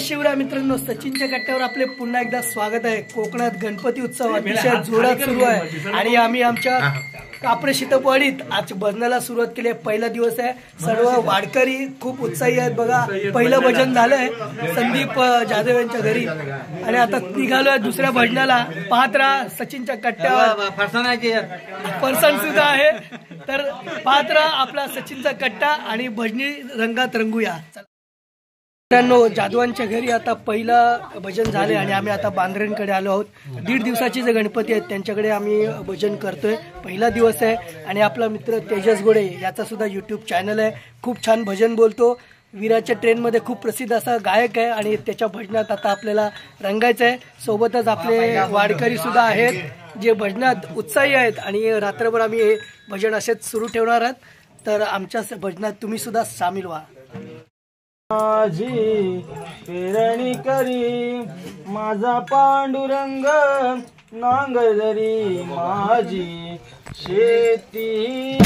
शिवराय मित्रांनो, सचिनच्या कट्ट्यावर आपले पुन्हा एकदा स्वागत आहे। कोकणात गणपती उत्सव अतिशय जोरात सुरू आहे आणि आम्ही आमच्या कापरे शीतपवाडीत आज भजनाला सुरुवात केली आहे। पहिला दिवस आहे, सर्व वाडकरी खूप उत्साही आहेत। बघा, पहिलं भजन झालंय संदीप जाधव यांच्या घरी आणि आता निघालोय दुसऱ्या भजनाला। पाहत राहा सचिनच्या कट्ट्यावर, फरसाण सुद्धा आहे, तर पाहत राहा आपला सचिनचा कट्टा आणि भजनी रंगात रंगूया। मित्रांनो, जाधवांच्या घरी आता पहिला भजन झाले आणि आम्ही आता बांद्रेंकडे आलो आहोत। 1.5 दिवसाचे जे गणपती आहेत त्यांच्याकडे आम्ही भजन करतोय। पहिला दिवस आहे आणि आपला मित्र तेजस गोडे याचा सुद्धा यूट्यूब चॅनल आहे, खूप छान भजन बोलतो। वीराच्या ट्रेनमध्ये खूप प्रसिद्ध असा गायक आहे आणि त्याच्या भजनात आता आपल्याला रंगायचं आहे। सोबतच आपले वाडकरी सुद्धा आहेत जे भजनात उत्साही आहेत आणि रात्रभर आम्ही हे भजन असेच सुरू ठेवणार आहोत, तर आमच्या भजनात तुम्ही सुद्धा सामील व्हा। माझी पेरणी करी माझा पांडुरंग नांगरदरी, माझी शेती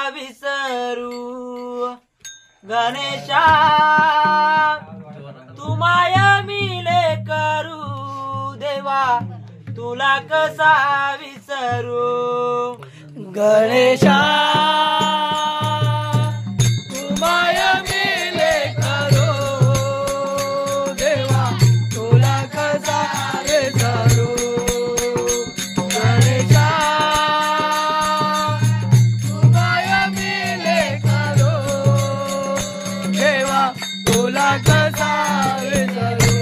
विसरू गणेशा तू माया मिले करू देवा, तुला कसा विसरू गणेशा तू माया मिले करू देवा, तुला कसा विसरू गणेशा, तू माया मिले करू देवा, तुला कसा विसरू।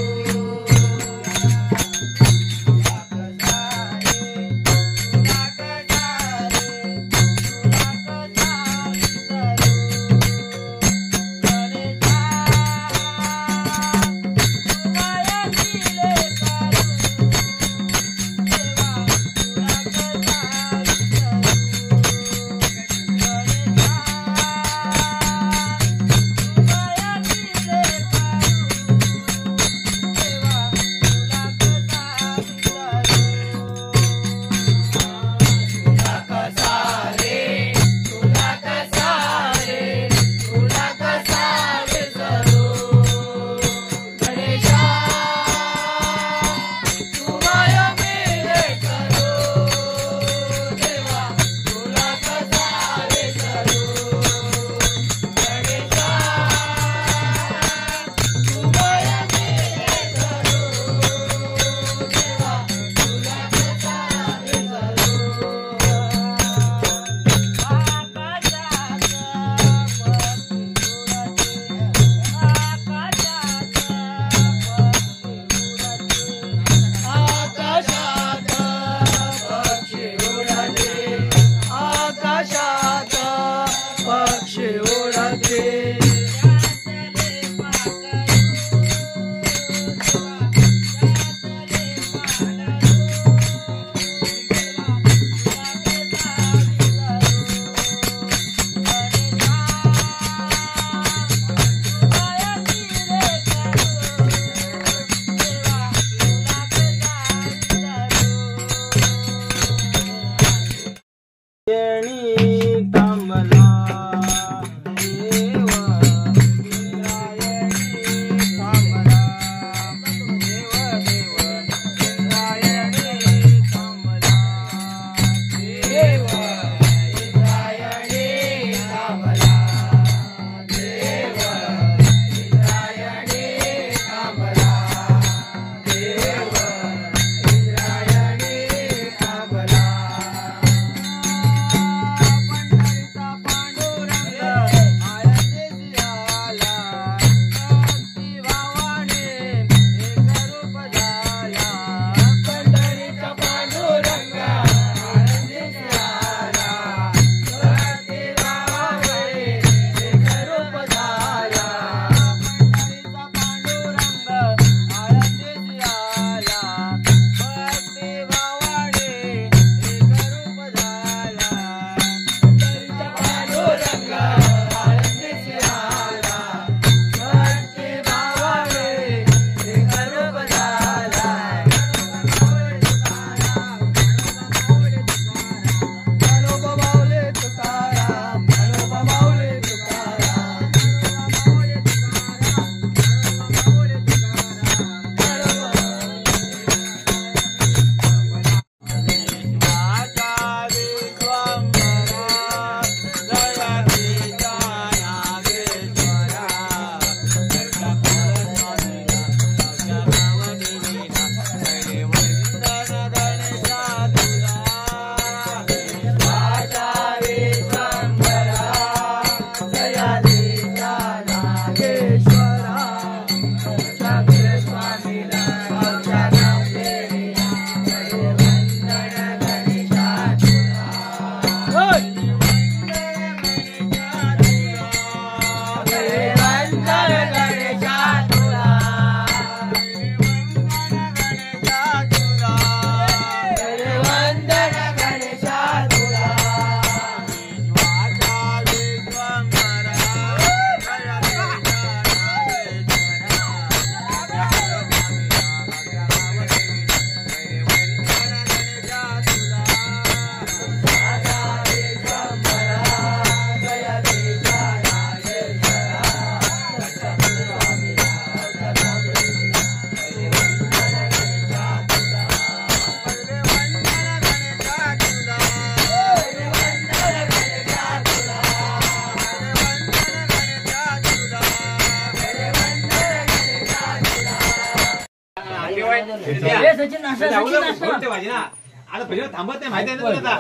थांबत नाही माहिती आहे ना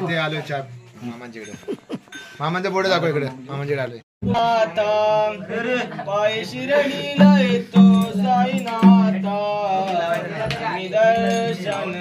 इथे आलोय चहा मामांच्याकडे. मामांच्या पुढे दाखव इकडे. मामांच्याकडे आलोय. पाय शिरडीला येतो साईनाथा दर्शन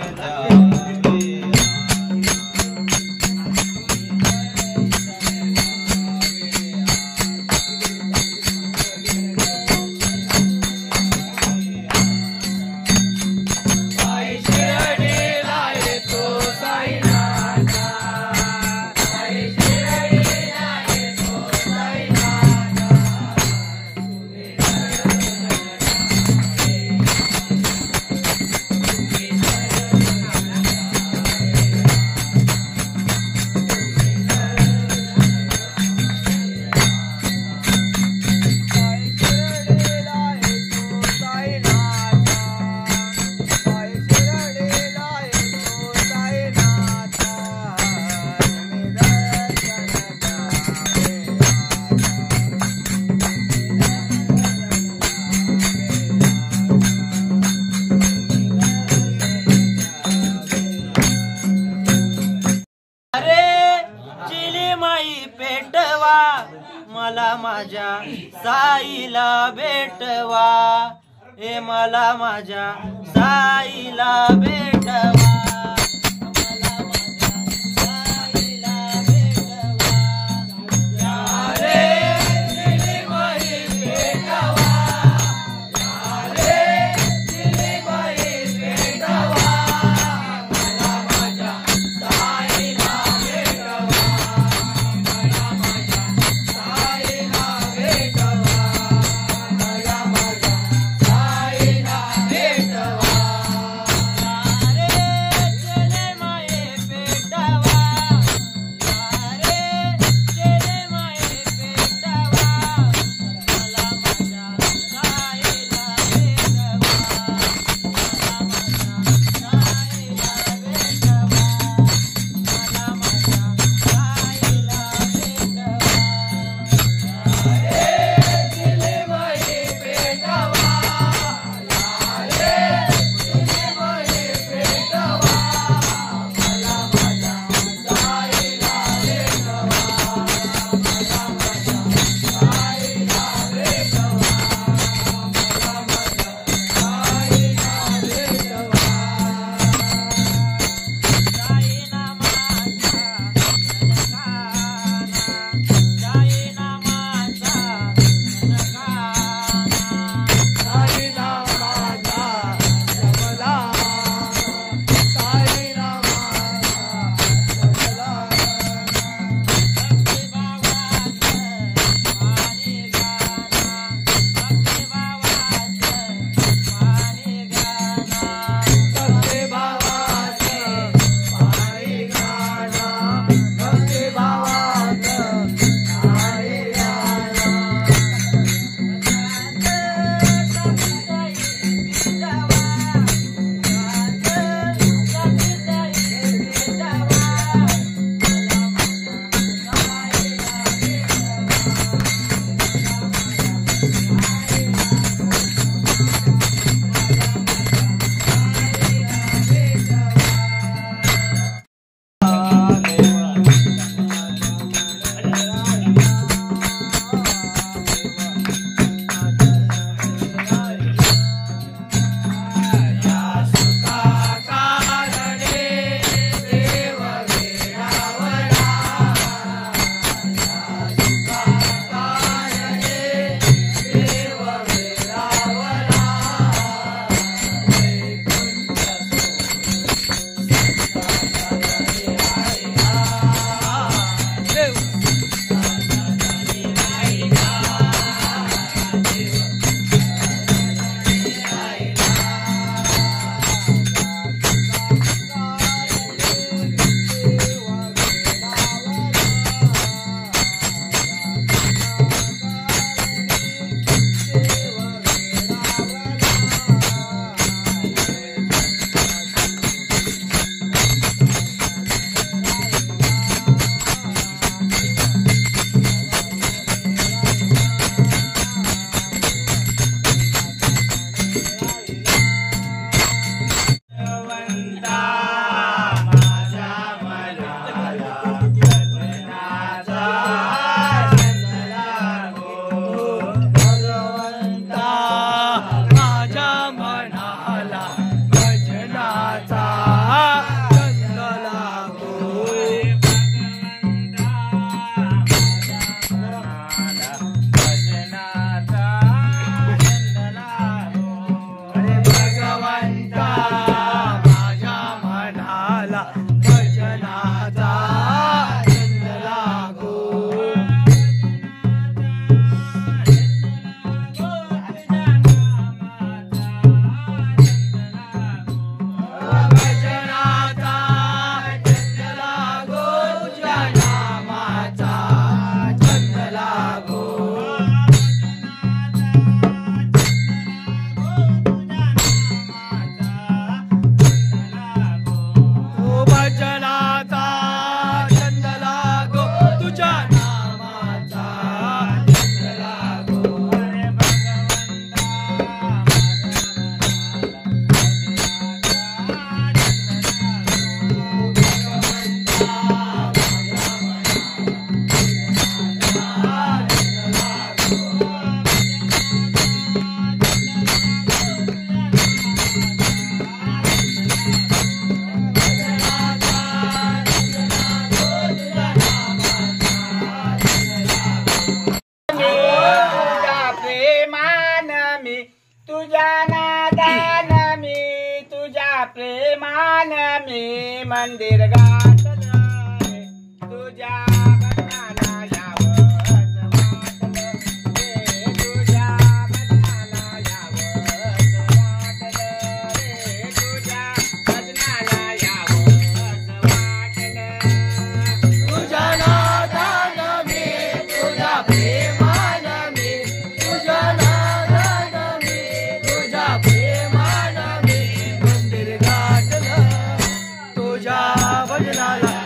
मला माझ्या साईला भेटवा, हे मला माझ्या साईला भेटवा. प्रेमान मी मंदिर गाठलं रे, तुझ्या भजनाला यावंस वाटलं रे, तुझ्या भजनाला यावंस वाटलं रे, तुझ्या भजनाला यावंस वाटलं. तुझ्या नादान मी तुझ्या प्रेमान मी तुझ्या नादान मी तुझ्या प्रेमान मी मंदिर गाठलं तुझ्या भजनाला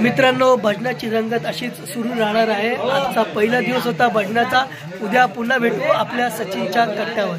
मित्रांनो, भजनाची रंगत अशीच सुरू राहणार आहे. आजचा पहिला दिवस होता भजनाचा. उद्या पुन्हा भेटू आपल्या सचिनच्या कट्ट्यावर.